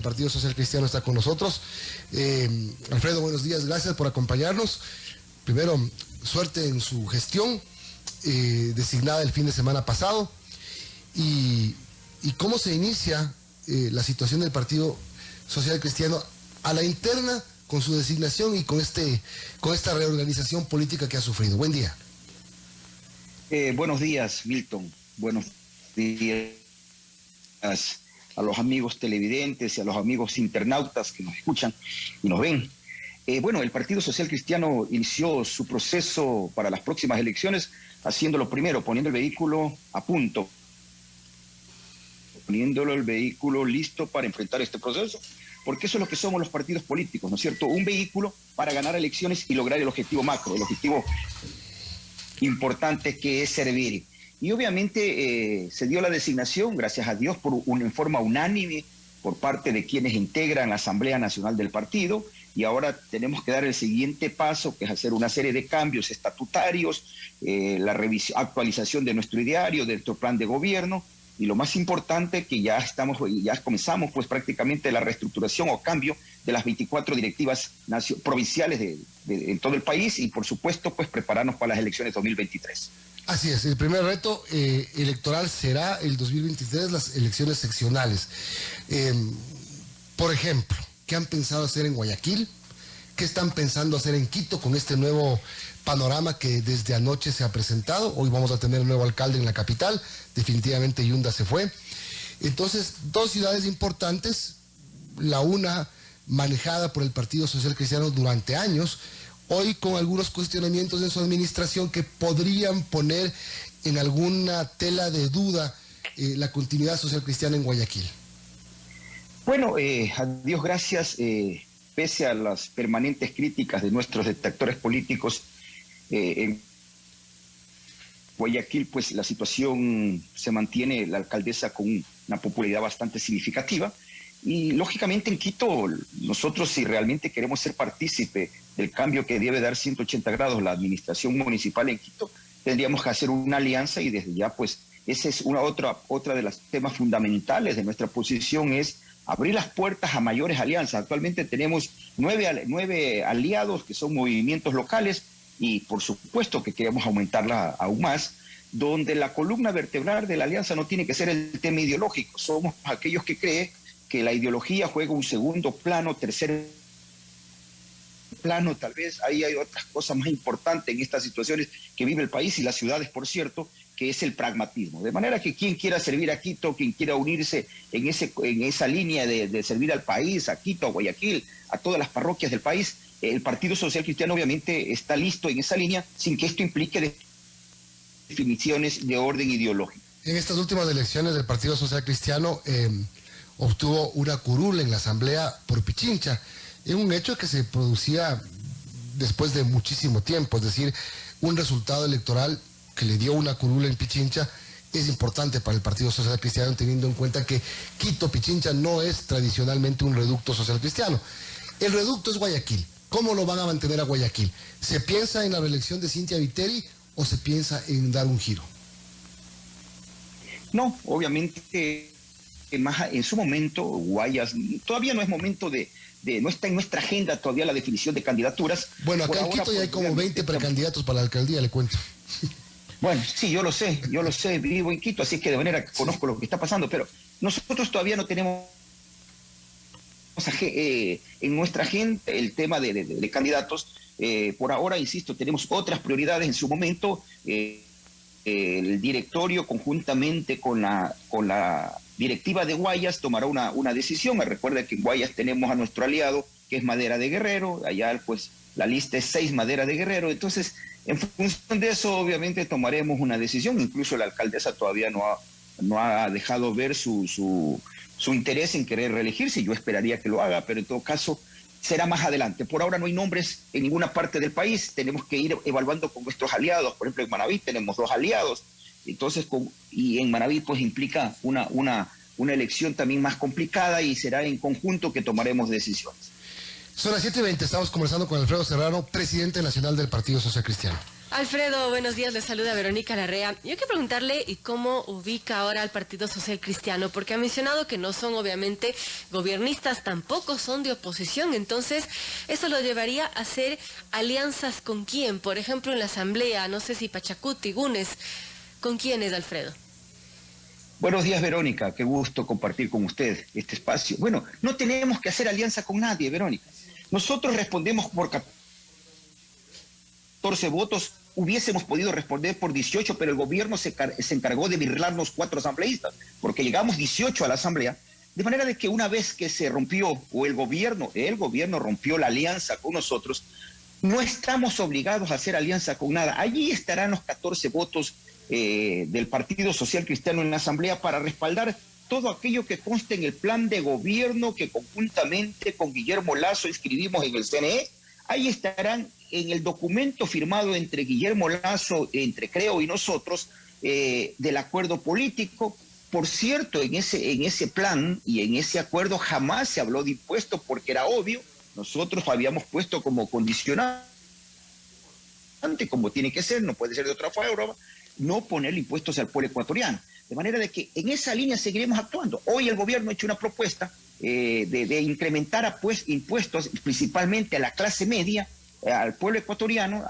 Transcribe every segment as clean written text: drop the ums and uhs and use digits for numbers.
Partido Social Cristiano está con nosotros. Alfredo, buenos días, gracias por acompañarnos. Primero, suerte en su gestión, designada el fin de semana pasado. ¿Y cómo se inicia la situación del Partido Social Cristiano a la interna con su designación y con esta reorganización política que ha sufrido? Buen día. Buenos días, Milton. Buenos días a los amigos televidentes y a los amigos internautas que nos escuchan y nos ven. Bueno, el Partido Social Cristiano inició su proceso para las próximas elecciones haciéndolo primero, poniendo el vehículo a punto, poniéndolo el vehículo listo para enfrentar este proceso, porque eso es lo que somos los partidos políticos, ¿no es cierto? Un vehículo para ganar elecciones y lograr el objetivo macro, el objetivo importante que es servir. Y obviamente se dio la designación, gracias a Dios, en forma unánime por parte de quienes integran la Asamblea Nacional del partido, y ahora tenemos que dar el siguiente paso, que es hacer una serie de cambios estatutarios, la actualización de nuestro ideario, de nuestro plan de gobierno, y lo más importante que ya comenzamos pues prácticamente la reestructuración o cambio de las 24 directivas provinciales en todo el país, y por supuesto pues prepararnos para las elecciones 2023. Así es, el primer reto electoral será el 2023, las elecciones seccionales. Por ejemplo, ¿qué han pensado hacer en Guayaquil? ¿Qué están pensando hacer en Quito con este nuevo panorama que desde anoche se ha presentado? Hoy vamos a tener un nuevo alcalde en la capital, definitivamente Yunda se fue. Entonces, dos ciudades importantes, la una manejada por el Partido Social Cristiano durante años, hoy con algunos cuestionamientos en su administración que podrían poner en alguna tela de duda la continuidad social cristiana en Guayaquil. Bueno, a Dios gracias, pese a las permanentes críticas de nuestros detractores políticos, en Guayaquil pues la situación se mantiene, la alcaldesa con una popularidad bastante significativa, y lógicamente en Quito nosotros, si realmente queremos ser partícipe del cambio que debe dar 180 grados la administración municipal en Quito, tendríamos que hacer una alianza, y desde ya pues esa es otra de los temas fundamentales de nuestra posición, es abrir las puertas a mayores alianzas. Actualmente tenemos 9 aliados que son movimientos locales, y por supuesto que queremos aumentarla aún más, donde la columna vertebral de la alianza no tiene que ser el tema ideológico. Somos aquellos que creen que la ideología juega un segundo plano, tercer plano, tal vez ahí hay otras cosas más importantes en estas situaciones que vive el país y las ciudades, por cierto, que es el pragmatismo. De manera que quien quiera servir a Quito, quien quiera unirse en esa línea de servir al país, a Quito, a Guayaquil, a todas las parroquias del país, el Partido Social Cristiano obviamente está listo en esa línea, sin que esto implique definiciones de orden ideológico. En estas últimas elecciones del Partido Social Cristiano obtuvo una curul en la asamblea por Pichincha, en un hecho que se producía después de muchísimo tiempo, es decir, un resultado electoral que le dio una curul en Pichincha es importante para el Partido Social Cristiano, teniendo en cuenta que Quito, Pichincha no es tradicionalmente un reducto social cristiano. El reducto es Guayaquil. ¿Cómo lo van a mantener a Guayaquil? ¿Se piensa en la reelección de Cintia Viteri o se piensa en dar un giro? No, obviamente en su momento Guayas todavía no es momento no está en nuestra agenda todavía la definición de candidaturas. Bueno, acá en Quito ya hay como 20 precandidatos para la alcaldía, le cuento. Bueno, sí, yo lo sé, vivo en Quito, así que de manera que conozco lo que está pasando, pero nosotros todavía no tenemos en nuestra agenda el tema de candidatos. Por ahora, insisto, tenemos otras prioridades. En su momento, el directorio conjuntamente con la directiva de Guayas tomará una decisión. Me recuerda que en Guayas tenemos a nuestro aliado, que es Madera de Guerrero. Allá pues la lista es 6 Madera de Guerrero. Entonces, en función de eso, obviamente tomaremos una decisión. Incluso la alcaldesa todavía no ha dejado ver su interés en querer reelegirse. Yo esperaría que lo haga, pero en todo caso será más adelante. Por ahora no hay nombres en ninguna parte del país. Tenemos que ir evaluando con nuestros aliados. Por ejemplo, en Manabí tenemos 2 aliados. Entonces, y en Manabí pues implica una elección también más complicada, y será en conjunto que tomaremos decisiones. Son las 7:20, estamos conversando con Alfredo Serrano, presidente nacional del Partido Social Cristiano. Alfredo, buenos días, le saluda Verónica Larrea. Yo quiero preguntarle y cómo ubica ahora al Partido Social Cristiano, porque ha mencionado que no son obviamente gobiernistas, tampoco son de oposición, entonces eso lo llevaría a hacer alianzas con quién, por ejemplo en la Asamblea, no sé si Pachacuti, Gunes, ¿con quiénes, Alfredo? Buenos días, Verónica. Qué gusto compartir con usted este espacio. Bueno, no tenemos que hacer alianza con nadie, Verónica. Nosotros respondemos por 14 votos, hubiésemos podido responder por 18, pero el gobierno se encargó de virlarnos 4 asambleístas, porque llegamos 18 a la asamblea, de manera de que una vez que se rompió, o el gobierno rompió la alianza con nosotros, no estamos obligados a hacer alianza con nada. Allí estarán los 14 votos del Partido Social Cristiano en la asamblea para respaldar todo aquello que conste en el plan de gobierno que conjuntamente con Guillermo Lasso escribimos en el CNE. Ahí estarán en el documento firmado entre Guillermo Lasso, entre Creo y nosotros, del acuerdo político. Por cierto, en ese plan y en ese acuerdo jamás se habló de impuestos porque era obvio. Nosotros habíamos puesto como condicionante, como tiene que ser, no puede ser de otra forma, no ponerle impuestos al pueblo ecuatoriano. De manera de que en esa línea seguiremos actuando. Hoy el gobierno ha hecho una propuesta de incrementar impuestos principalmente a la clase media, al pueblo ecuatoriano,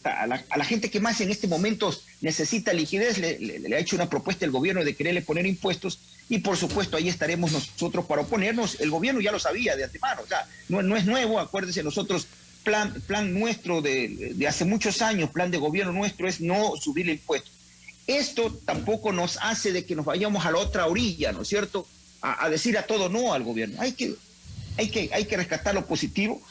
a la gente que más en este momento necesita liquidez. Le ha hecho una propuesta el gobierno de quererle poner impuestos y por supuesto ahí estaremos nosotros para oponernos. El gobierno ya lo sabía de antemano, o sea, no es nuevo. Acuérdense, nosotros, plan nuestro de hace muchos años, plan de gobierno nuestro es no subir impuestos. Esto tampoco nos hace de que nos vayamos a la otra orilla, ¿no es cierto?, a decir a todo no al gobierno. Hay que rescatar lo positivo.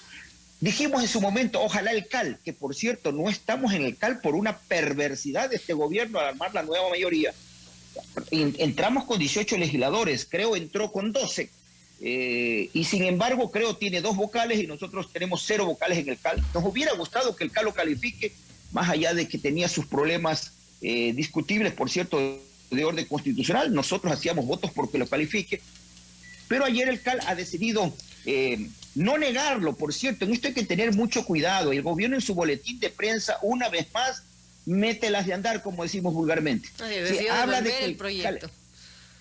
Dijimos en su momento, ojalá el CAL, que por cierto no estamos en el CAL por una perversidad de este gobierno al armar la nueva mayoría. Entramos con 18 legisladores, Creo entró con 12, y sin embargo Creo tiene 2 vocales y nosotros tenemos 0 vocales en el CAL. Nos hubiera gustado que el CAL lo califique, más allá de que tenía sus problemas discutibles, por cierto, de orden constitucional. Nosotros hacíamos votos porque lo califique, pero ayer el CAL ha decidido no negarlo. Por cierto, en esto hay que tener mucho cuidado. El gobierno en su boletín de prensa, una vez más, mete las de andar, como decimos vulgarmente. Habla de que el proyecto.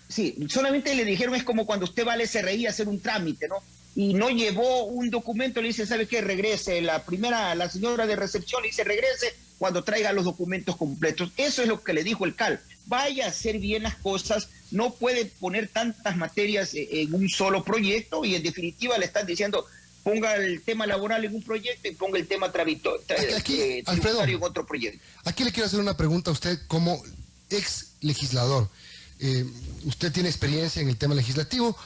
Sí, solamente le dijeron, es como cuando usted va al SRI a hacer un trámite, ¿no? Y no llevó un documento, le dice, ¿sabe qué? Regrese. La señora de recepción le dice, regrese cuando traiga los documentos completos. Eso es lo que le dijo el CAL. Vaya a hacer bien las cosas, no puede poner tantas materias en un solo proyecto y en definitiva le están diciendo, ponga el tema laboral en un proyecto y ponga el tema tributario en otro proyecto. Aquí le quiero hacer una pregunta a usted como ex legislador. Usted tiene experiencia en el tema legislativo.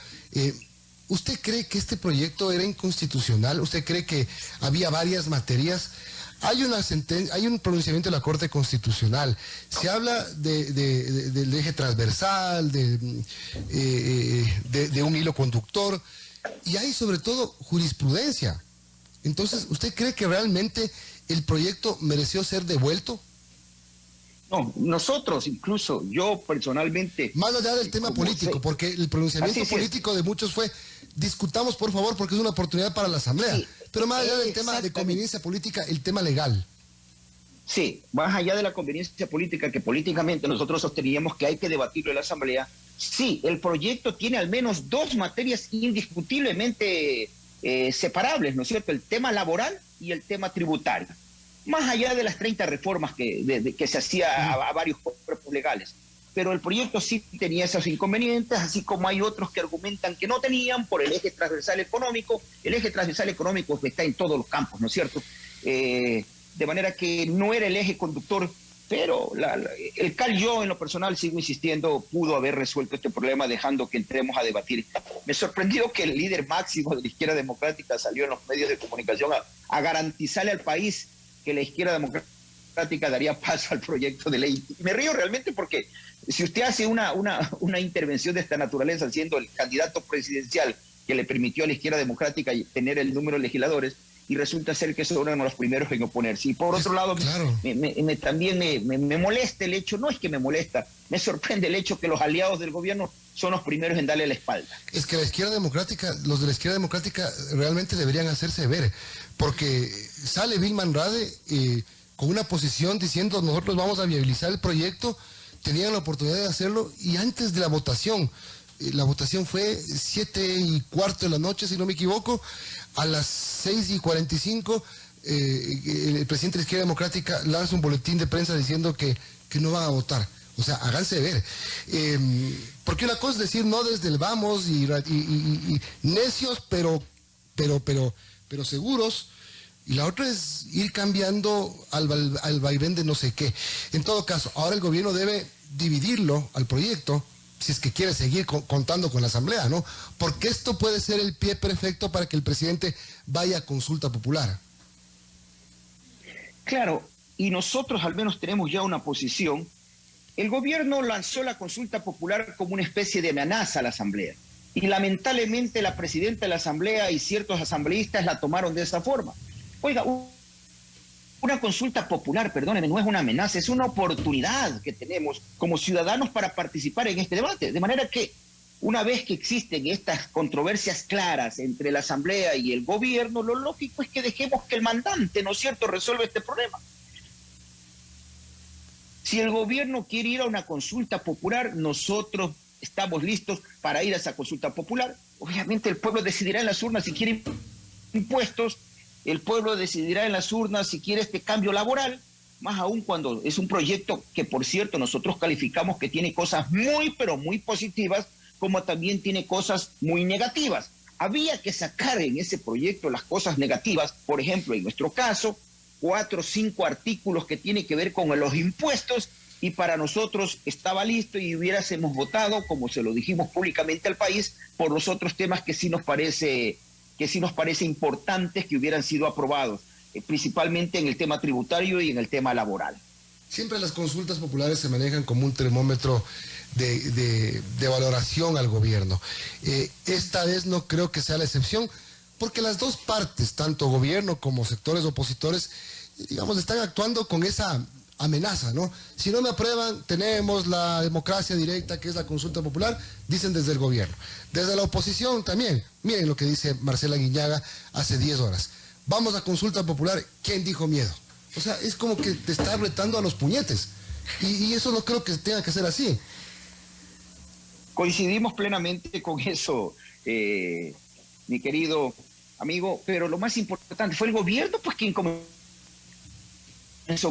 ¿Usted cree que este proyecto era inconstitucional? ¿Usted cree que había varias materias? Hay un pronunciamiento de la Corte Constitucional. Se habla del eje transversal, de un hilo conductor, y hay sobre todo jurisprudencia. Entonces, ¿usted cree que realmente el proyecto mereció ser devuelto? No, nosotros incluso, yo personalmente... Más allá del tema político, porque el pronunciamiento político de muchos fue, discutamos por favor porque es una oportunidad para la Asamblea. Sí, pero más allá del tema de conveniencia política, el tema legal. Sí, más allá de la conveniencia política, que políticamente nosotros sosteníamos que hay que debatirlo en la Asamblea, sí, el proyecto tiene al menos 2 materias indiscutiblemente separables, ¿no es cierto? El tema laboral y el tema tributario. Más allá de las 30 reformas que se hacía a varios cuerpos legales. Pero el proyecto sí tenía esos inconvenientes, así como hay otros que argumentan que no tenían por el eje transversal económico. El eje transversal económico está en todos los campos, ¿no es cierto? De manera que no era el eje conductor, pero el CAL, yo en lo personal sigo insistiendo, pudo haber resuelto este problema dejando que entremos a debatir. Me sorprendió que el líder máximo de la izquierda democrática salió en los medios de comunicación a garantizarle al país que la izquierda democrática daría paso al proyecto de ley. Me río realmente porque si usted hace una intervención de esta naturaleza siendo el candidato presidencial que le permitió a la izquierda democrática tener el número de legisladores, y resulta ser que son uno de los primeros en oponerse. Y por otro lado, claro, también me molesta el hecho, no es que me molesta, me sorprende el hecho que los aliados del gobierno son los primeros en darle la espalda. Es que la izquierda democrática, los de la izquierda democrática realmente deberían hacerse ver, porque sale Vilma Andrade con una posición diciendo nosotros vamos a viabilizar el proyecto, tenían la oportunidad de hacerlo y antes de la votación fue 7:15 de la noche, si no me equivoco, a las 6:45 el presidente de la Izquierda Democrática lanza un boletín de prensa diciendo que no van a votar. O sea, háganse ver. Porque una cosa es decir no desde el vamos y necios, pero seguros. Y la otra es ir cambiando al vaivén de no sé qué. En todo caso, ahora el gobierno debe dividirlo al proyecto, si es que quiere seguir contando con la Asamblea, ¿no? Porque esto puede ser el pie perfecto para que el presidente vaya a consulta popular. Claro, y nosotros al menos tenemos ya una posición. El gobierno lanzó la consulta popular como una especie de amenaza a la Asamblea. Y lamentablemente la presidenta de la Asamblea y ciertos asambleístas la tomaron de esa forma. Oiga, una consulta popular, perdónenme, no es una amenaza, es una oportunidad que tenemos como ciudadanos para participar en este debate. De manera que una vez que existen estas controversias claras entre la Asamblea y el gobierno, lo lógico es que dejemos que el mandante, ¿no es cierto?, resuelva este problema. Si el gobierno quiere ir a una consulta popular, nosotros estamos listos para ir a esa consulta popular. Obviamente el pueblo decidirá en las urnas si quiere impuestos, el pueblo decidirá en las urnas si quiere este cambio laboral, más aún cuando es un proyecto que, por cierto, nosotros calificamos que tiene cosas muy, pero muy positivas, como también tiene cosas muy negativas. Había que sacar en ese proyecto las cosas negativas, por ejemplo, en nuestro caso, 4 o 5 artículos que tienen que ver con los impuestos, y para nosotros estaba listo y hubiésemos votado, como se lo dijimos públicamente al país, por los otros temas que sí nos parece importantes que hubieran sido aprobados, principalmente en el tema tributario y en el tema laboral. Siempre las consultas populares se manejan como un termómetro de valoración al gobierno. Esta vez no creo que sea la excepción, porque las dos partes, tanto gobierno como sectores opositores, digamos, están actuando con esa amenaza, ¿no? Si no me aprueban, tenemos la democracia directa, que es la consulta popular, dicen desde el gobierno. Desde la oposición también, miren lo que dice Marcela Guiñaga hace 10 horas. Vamos a consulta popular, ¿quién dijo miedo? O sea, es como que te está retando a los puñetes. Y eso no creo que tenga que ser así. Coincidimos plenamente con eso, mi querido amigo, pero lo más importante fue el gobierno, pues, quien comenzó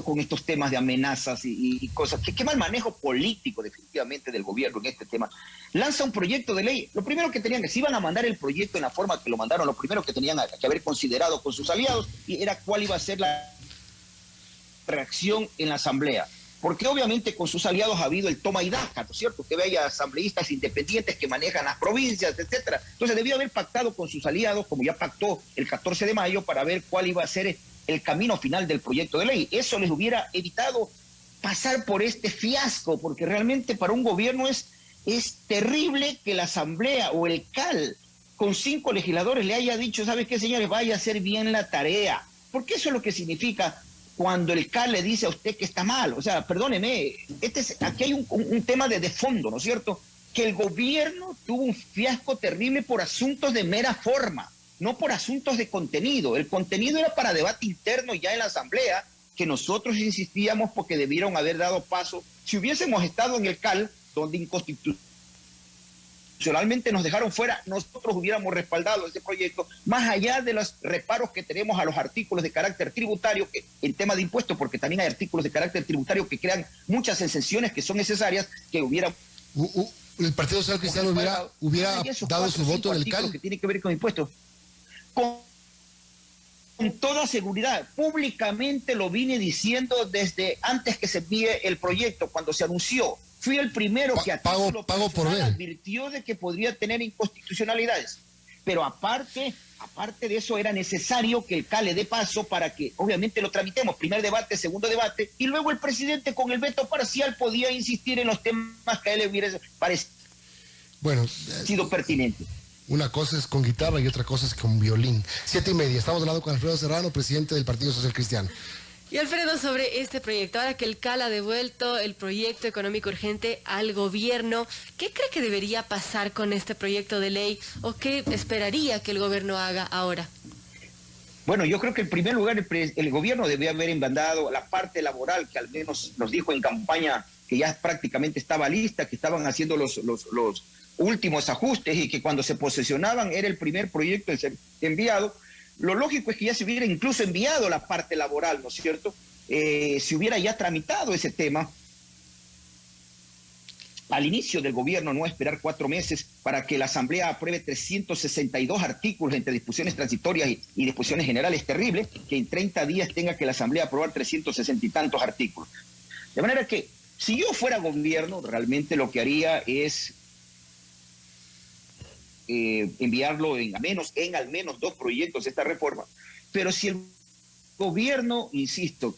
con estos temas de amenazas y cosas. Qué mal manejo político definitivamente del gobierno en este tema. Lanza un proyecto de ley. Lo primero que tenían que, si iban a mandar el proyecto en la forma que lo mandaron, lo primero que tenían que haber considerado con sus aliados y era cuál iba a ser la reacción en la Asamblea. Porque obviamente con sus aliados ha habido el toma y daca, ¿no es cierto? Que haya asambleístas independientes que manejan las provincias, etcétera. Entonces debió haber pactado con sus aliados, como ya pactó el 14 de mayo, para ver cuál iba a ser el camino final del proyecto de ley. Eso les hubiera evitado pasar por este fiasco, porque realmente para un gobierno es terrible que la Asamblea o el CAL con 5 legisladores le haya dicho, ¿sabe qué, señores? Vaya a hacer bien la tarea. Porque eso es lo que significa cuando el CAL le dice a usted que está mal. O sea, perdóneme, aquí hay un tema de fondo, ¿no es cierto? Que el gobierno tuvo un fiasco terrible por asuntos de mera forma, no por asuntos de contenido. El contenido era para debate interno ya en la Asamblea, que nosotros insistíamos porque debieron haber dado paso. Si hubiésemos estado en el CAL, donde inconstitucionalmente nos dejaron fuera, nosotros hubiéramos respaldado ese proyecto, más allá de los reparos que tenemos a los artículos de carácter tributario, que en tema de impuestos, porque también hay artículos de carácter tributario que crean muchas exenciones que son necesarias, que hubiera... El Partido Social Cristiano hubiera dado su voto en el CAL. Que tiene que ver con impuestos. Con toda seguridad, públicamente lo vine diciendo desde antes que se envíe el proyecto, cuando se anunció. Fui el primero que pago por ver. Advirtió de que podría tener inconstitucionalidades. Pero aparte de eso, era necesario que el CAL le dé paso para que obviamente lo tramitemos. Primer debate, segundo debate, y luego el presidente con el veto parcial podía insistir en los temas que a él le hubiera sido pertinente. Una cosa es con guitarra y otra cosa es con violín. 7:30, estamos hablando con Alfredo Serrano, presidente del Partido Social Cristiano. Y Alfredo, sobre este proyecto, ahora que el CAL ha devuelto el proyecto económico urgente al gobierno, ¿qué cree que debería pasar con este proyecto de ley o qué esperaría que el gobierno haga ahora? Bueno, yo creo que en primer lugar el gobierno debía haber enmendado la parte laboral, que al menos nos dijo en campaña que ya prácticamente estaba lista, que estaban haciendo los últimos ajustes y que cuando se posesionaban era el primer proyecto en ser enviado. Lo lógico es que ya se hubiera incluso enviado la parte laboral, ¿no es cierto? Se hubiera ya tramitado ese tema al inicio del gobierno, no esperar 4 meses para que la Asamblea apruebe 362 artículos entre disposiciones transitorias y disposiciones generales. Terrible que en 30 días tenga que la Asamblea aprobar 360 y tantos artículos. De manera que, si yo fuera gobierno, realmente lo que haría es enviarlo en al menos 2 proyectos de esta reforma. Pero si el gobierno, insisto,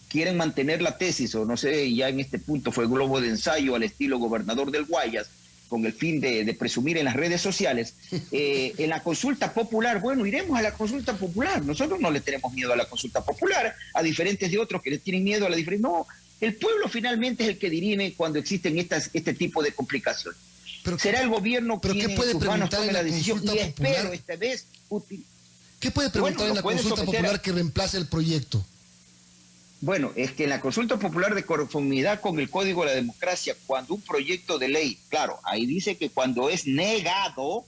quieren mantener la tesis, o no sé, ya en este punto fue globo de ensayo al estilo gobernador del Guayas, con el fin de presumir en las redes sociales, en la consulta popular, bueno, iremos a la consulta popular. Nosotros no le tenemos miedo a la consulta popular, a diferentes de otros que le tienen miedo a la diferencia. No, el pueblo finalmente es el que dirime cuando existen este tipo de complicaciones. Pero, será el gobierno quien en sus manos tome la decisión, y espero esta vez... ¿Qué puede preguntar en la consulta popular que reemplace el proyecto? Bueno, es que en la consulta popular, de conformidad con el Código de la Democracia, cuando un proyecto de ley, claro, ahí dice que cuando es negado,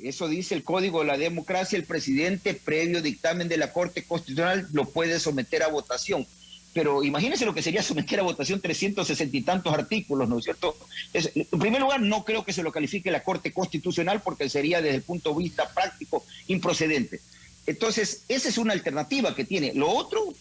eso dice el Código de la Democracia, el presidente, previo dictamen de la Corte Constitucional, lo puede someter a votación. Pero imagínense lo que sería someter a votación 360 y tantos artículos, ¿no es cierto? En primer lugar, no creo que se lo califique la Corte Constitucional porque sería desde el punto de vista práctico improcedente. Entonces, esa es una alternativa que tiene. Lo otro,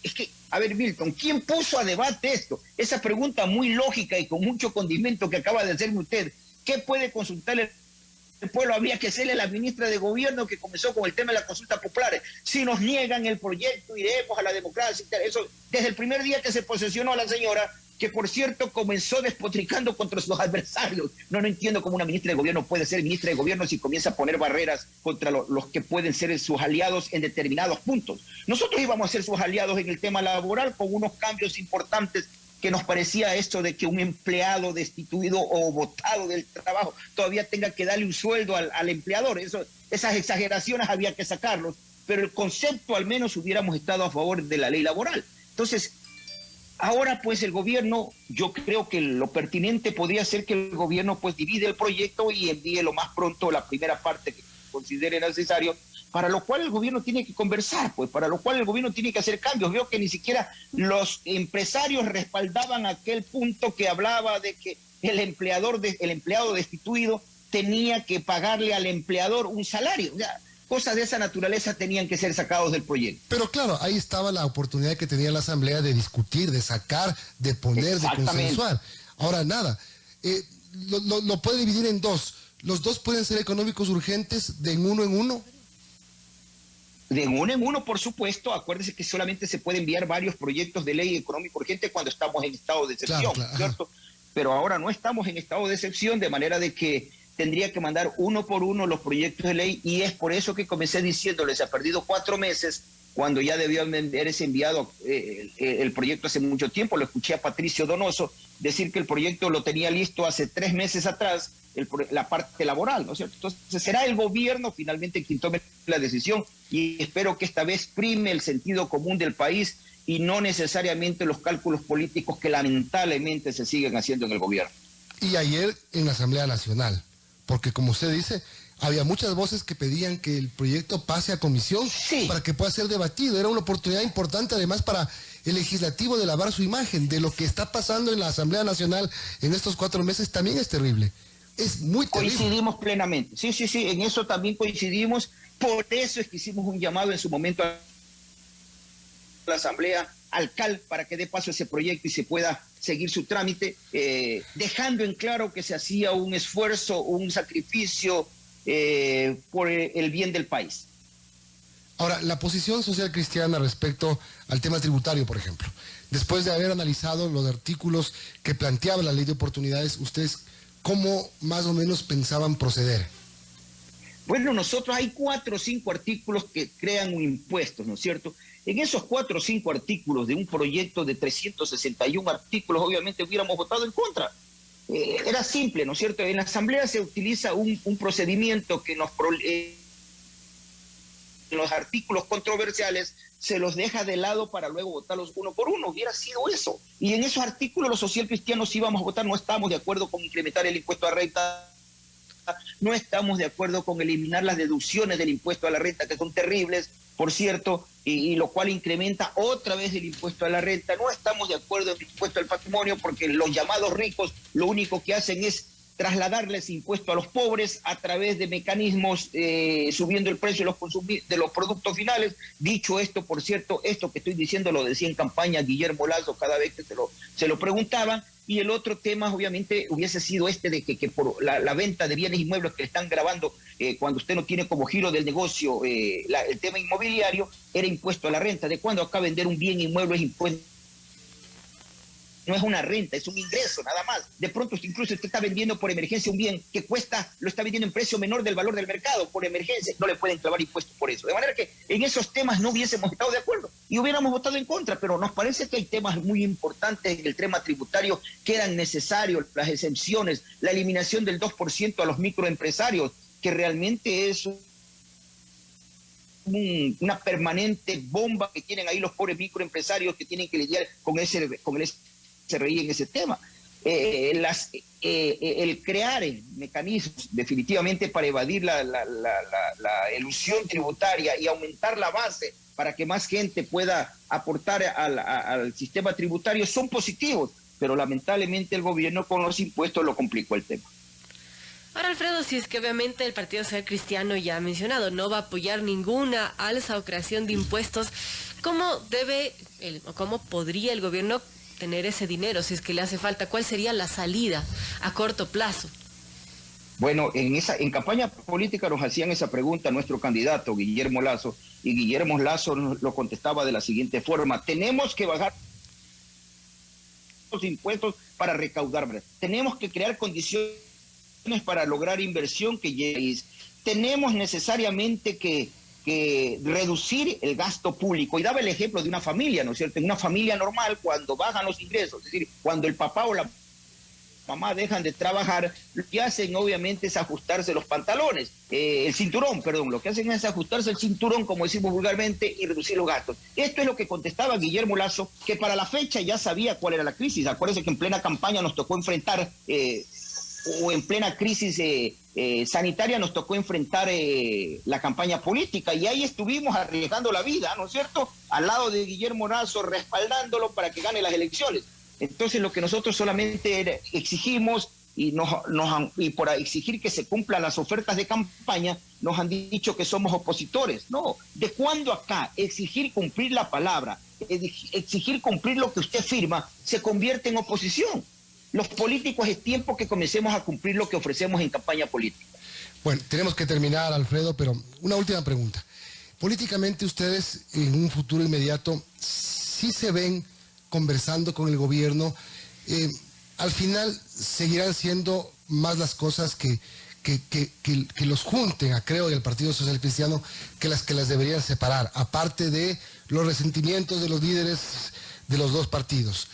es que, a ver, Milton, ¿quién puso a debate esto? Esa pregunta muy lógica y con mucho condimento que acaba de hacerme usted. ¿Qué puede consultar el pueblo? Habría que hacerle a la ministra de Gobierno que comenzó con el tema de la consulta popular. Si nos niegan el proyecto, iremos a la democracia. Eso, desde el primer día que se posesionó a la señora, que por cierto comenzó despotricando contra sus adversarios. No entiendo cómo una ministra de Gobierno puede ser ministra de Gobierno si comienza a poner barreras contra los que pueden ser sus aliados en determinados puntos. Nosotros íbamos a ser sus aliados en el tema laboral con unos cambios importantes que nos parecía esto de que un empleado destituido o botado del trabajo todavía tenga que darle un sueldo al empleador. Esas exageraciones había que sacarlos, pero el concepto al menos hubiéramos estado a favor de la ley laboral. Entonces, ahora pues el gobierno, yo creo que lo pertinente podría ser que el gobierno pues divide el proyecto y envíe lo más pronto la primera parte que considere necesario, para lo cual el gobierno tiene que conversar, pues para lo cual el gobierno tiene que hacer cambios. Veo que ni siquiera los empresarios respaldaban aquel punto que hablaba de que el empleado destituido tenía que pagarle al empleador un salario. Ya, cosas de esa naturaleza tenían que ser sacados del proyecto. Pero claro, ahí estaba la oportunidad que tenía la Asamblea de discutir, de sacar, de poner, de consensuar. Ahora nada, lo puede dividir en 2. ¿Los 2 pueden ser económicos urgentes de uno en uno? De uno en uno, por supuesto. Acuérdese que solamente se pueden enviar varios proyectos de ley económico urgente cuando estamos en estado de excepción, claro, ¿cierto? Pero ahora no estamos en estado de excepción, de manera de que tendría que mandar uno por uno los proyectos de ley, y es por eso que comencé diciéndoles, ha perdido 4 meses, cuando ya debió haberse enviado el proyecto hace mucho tiempo. Lo escuché a Patricio Donoso decir que el proyecto lo tenía listo hace 3 meses atrás, la parte laboral, ¿no es cierto? Entonces será el gobierno finalmente quien tome la decisión, y espero que esta vez prime el sentido común del país y no necesariamente los cálculos políticos que lamentablemente se siguen haciendo en el gobierno. Y ayer en la Asamblea Nacional, porque como usted dice, había muchas voces que pedían que el proyecto pase a comisión, sí, para que pueda ser debatido. Era una oportunidad importante además para el legislativo de lavar su imagen. De lo que está pasando en la Asamblea Nacional en estos 4 meses también es terrible. Es muy terrible. Coincidimos plenamente. Sí, en eso también coincidimos. Por eso es que hicimos un llamado en su momento a la Asamblea alcal para que dé paso a ese proyecto y se pueda seguir su trámite, dejando en claro que se hacía un esfuerzo, un sacrificio por el bien del país. Ahora, la posición social cristiana respecto al tema tributario, por ejemplo, después de haber analizado los artículos que planteaba la ley de oportunidades, ¿ustedes cómo más o menos pensaban proceder? Bueno, nosotros hay 4 o 5 artículos que crean un impuesto, ¿no es cierto? En esos 4 o 5 artículos de un proyecto de 361 artículos, obviamente hubiéramos votado en contra. Era simple, ¿no es cierto? En la Asamblea se utiliza un procedimiento que nos los artículos controversiales se los deja de lado para luego votarlos uno por uno. Hubiera sido eso. Y en esos artículos los socialcristianos íbamos a votar. No estamos de acuerdo con incrementar el impuesto a renta, no estamos de acuerdo con eliminar las deducciones del impuesto a la renta, que son terribles, por cierto, y lo cual incrementa otra vez el impuesto a la renta. No estamos de acuerdo en el impuesto al patrimonio, porque los llamados ricos lo único que hacen es trasladarles impuesto a los pobres a través de mecanismos subiendo el precio de los productos finales. Dicho esto, por cierto, esto que estoy diciendo lo decía en campaña Guillermo Lasso cada vez que se lo preguntaban. Y el otro tema, obviamente, hubiese sido de que por la venta de bienes inmuebles que le están grabando cuando usted no tiene como giro del negocio el tema inmobiliario, era impuesto a la renta. ¿De cuándo acá vender un bien inmueble es impuesto? No es una renta, es un ingreso nada más. De pronto incluso usted está vendiendo por emergencia un bien que lo está vendiendo en precio menor del valor del mercado por emergencia, no le pueden clavar impuestos por eso. De manera que en esos temas no hubiésemos estado de acuerdo y hubiéramos votado en contra, pero nos parece que hay temas muy importantes en el tema tributario que eran necesarios, las exenciones, la eliminación del 2% a los microempresarios, que realmente es una permanente bomba que tienen ahí los pobres microempresarios que tienen que lidiar con el SRI en ese tema. El crear mecanismos definitivamente para evadir la elusión tributaria y aumentar la base para que más gente pueda aportar al sistema tributario son positivos, pero lamentablemente el gobierno con los impuestos lo complicó el tema. Ahora, Alfredo, si es que obviamente el Partido Social Cristiano ya ha mencionado, no va a apoyar ninguna alza o creación de impuestos, ¿cómo podría el gobierno tener ese dinero si es que le hace falta? ¿Cuál sería la salida a corto plazo? Bueno, en campaña política nos hacían esa pregunta nuestro candidato Guillermo Lasso, y Guillermo Lasso lo contestaba de la siguiente forma: tenemos que bajar los impuestos para recaudar, tenemos que crear condiciones para lograr inversión que llegue, tenemos necesariamente que reducir el gasto público. Y daba el ejemplo de una familia, ¿no es cierto? En una familia normal, cuando bajan los ingresos, es decir, cuando el papá o la mamá dejan de trabajar, lo que hacen obviamente es ajustarse los pantalones, el cinturón, perdón, lo que hacen es ajustarse el cinturón, como decimos vulgarmente, y reducir los gastos. Esto es lo que contestaba Guillermo Lasso, que para la fecha ya sabía cuál era la crisis. Acuérdense que en plena campaña nos tocó enfrentar, o en plena crisis sanitaria nos tocó enfrentar la campaña política, y ahí estuvimos arriesgando la vida, ¿no es cierto?, al lado de Guillermo Lasso, respaldándolo para que gane las elecciones. Entonces lo que nosotros solamente exigimos, y por exigir que se cumplan las ofertas de campaña, nos han dicho que somos opositores. No, ¿de cuándo acá exigir cumplir la palabra, exigir cumplir lo que usted firma, se convierte en oposición? Los políticos es tiempo que comencemos a cumplir lo que ofrecemos en campaña política. Bueno, tenemos que terminar, Alfredo, pero una última pregunta. Políticamente ustedes en un futuro inmediato sí se ven conversando con el gobierno, al final seguirán siendo más las cosas que los junten, creo, y el Partido Social Cristiano, que las deberían separar, aparte de los resentimientos de los líderes de los dos partidos.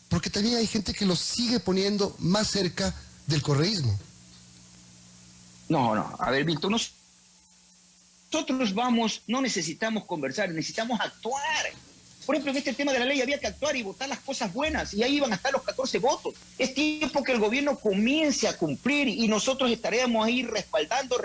Porque también hay gente que los sigue poniendo más cerca del correísmo. No, a ver, Víctor, nosotros no necesitamos conversar, necesitamos actuar. Por ejemplo, en este tema de la ley había que actuar y votar las cosas buenas, y ahí iban a estar los 14 votos. Es tiempo que el gobierno comience a cumplir, y nosotros estaremos ahí respaldando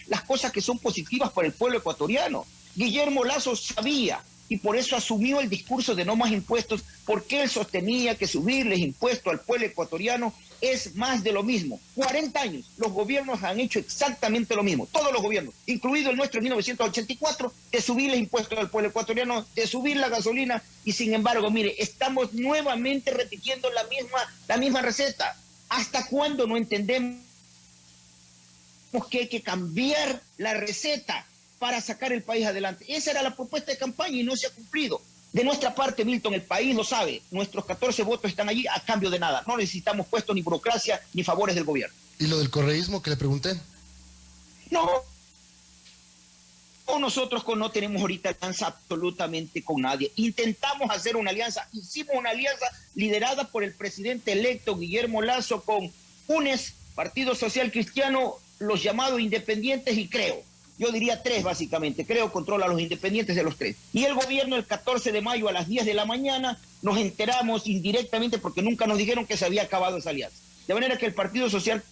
las cosas que son positivas para el pueblo ecuatoriano. Guillermo Lasso sabía, y por eso asumió el discurso de no más impuestos, porque él sostenía que subirles impuestos al pueblo ecuatoriano es más de lo mismo. 40 años los gobiernos han hecho exactamente lo mismo, todos los gobiernos, incluido el nuestro en 1984, de subirles impuestos al pueblo ecuatoriano, de subir la gasolina, y sin embargo, mire, estamos nuevamente repitiendo la misma receta. ¿Hasta cuándo no entendemos que hay que cambiar la receta para sacar el país adelante? Esa era la propuesta de campaña y no se ha cumplido. De nuestra parte, Milton, el país lo sabe, nuestros 14 votos están allí a cambio de nada. No necesitamos puestos ni burocracia ni favores del gobierno. ¿Y lo del correísmo que le pregunté? No, nosotros no tenemos ahorita alianza absolutamente con nadie. Intentamos hacer una alianza, hicimos una alianza liderada por el presidente electo Guillermo Lasso con UNES, Partido Social Cristiano, los llamados independientes y Creo. yo diría 3 básicamente, creo controla a los independientes de los 3. Y el gobierno el 14 de mayo a las 10 de la mañana nos enteramos indirectamente porque nunca nos dijeron que se había acabado esa alianza. De manera que el Partido Social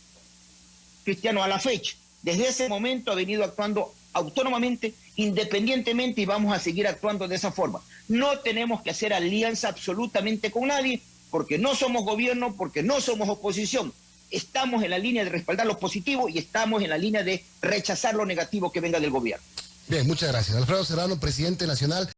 Cristiano a la fecha, desde ese momento ha venido actuando autónomamente, independientemente y vamos a seguir actuando de esa forma. No tenemos que hacer alianza absolutamente con nadie porque no somos gobierno, porque no somos oposición. Estamos en la línea de respaldar lo positivo y estamos en la línea de rechazar lo negativo que venga del gobierno. Bien, muchas gracias. Alfredo Serrano, presidente nacional.